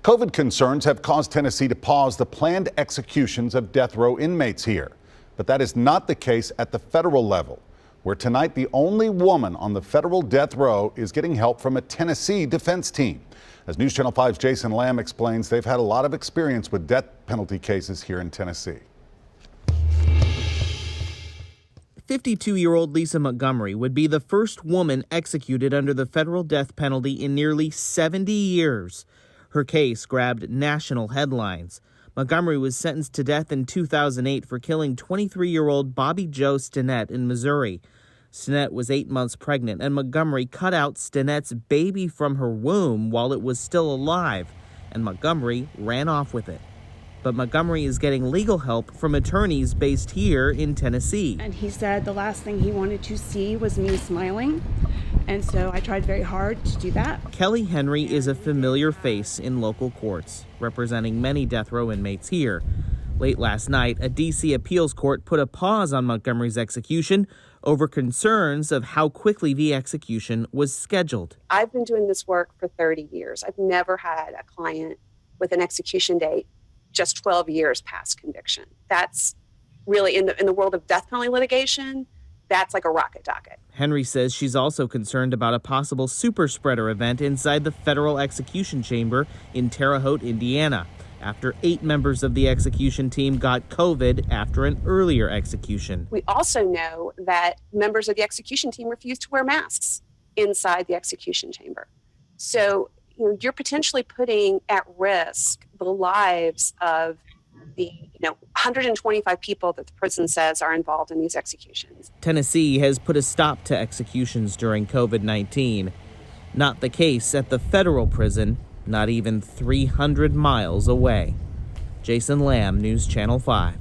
COVID concerns have caused Tennessee to pause the planned executions of death row inmates here. But that is not the case at the federal level, where tonight the only woman on the federal death row is getting help from a Tennessee defense team. As News Channel 5's Jason Lamb explains, they've had a lot of experience with death penalty cases here in Tennessee. 52-year-old Lisa Montgomery would be the first woman executed under the federal death penalty in nearly 70 years. Her case grabbed national headlines. Montgomery was sentenced to death in 2008 for killing 23-year-old Bobby Joe Stinnett in Missouri. Stinnett was 8 months pregnant, and Montgomery cut out Stinnett's baby from her womb while it was still alive, and Montgomery ran off with it. But Montgomery is getting legal help from attorneys based here in Tennessee. And he said the last thing he wanted to see was me smiling. And so I tried very hard to do that. Kelly Henry is a familiar face in local courts, representing many death row inmates here. Late last night, a D.C. appeals court put a pause on Montgomery's execution over concerns of how quickly the execution was scheduled. I've been doing this work for 30 years. I've never had a client with an execution date just 12 years past conviction. That's really, in the world of death penalty litigation, that's like a rocket docket. Henry says she's also concerned about a possible super spreader event inside the federal execution chamber in Terre Haute, Indiana, after 8 members of the execution team got COVID after an earlier execution. We also know that members of the execution team refused to wear masks inside the execution chamber. So you're potentially putting at risk the lives of the 125 people that the prison says are involved in these executions. Tennessee has put a stop to executions during COVID-19. Not the case at the federal prison, not even 300 miles away. Jason Lamb, News Channel 5.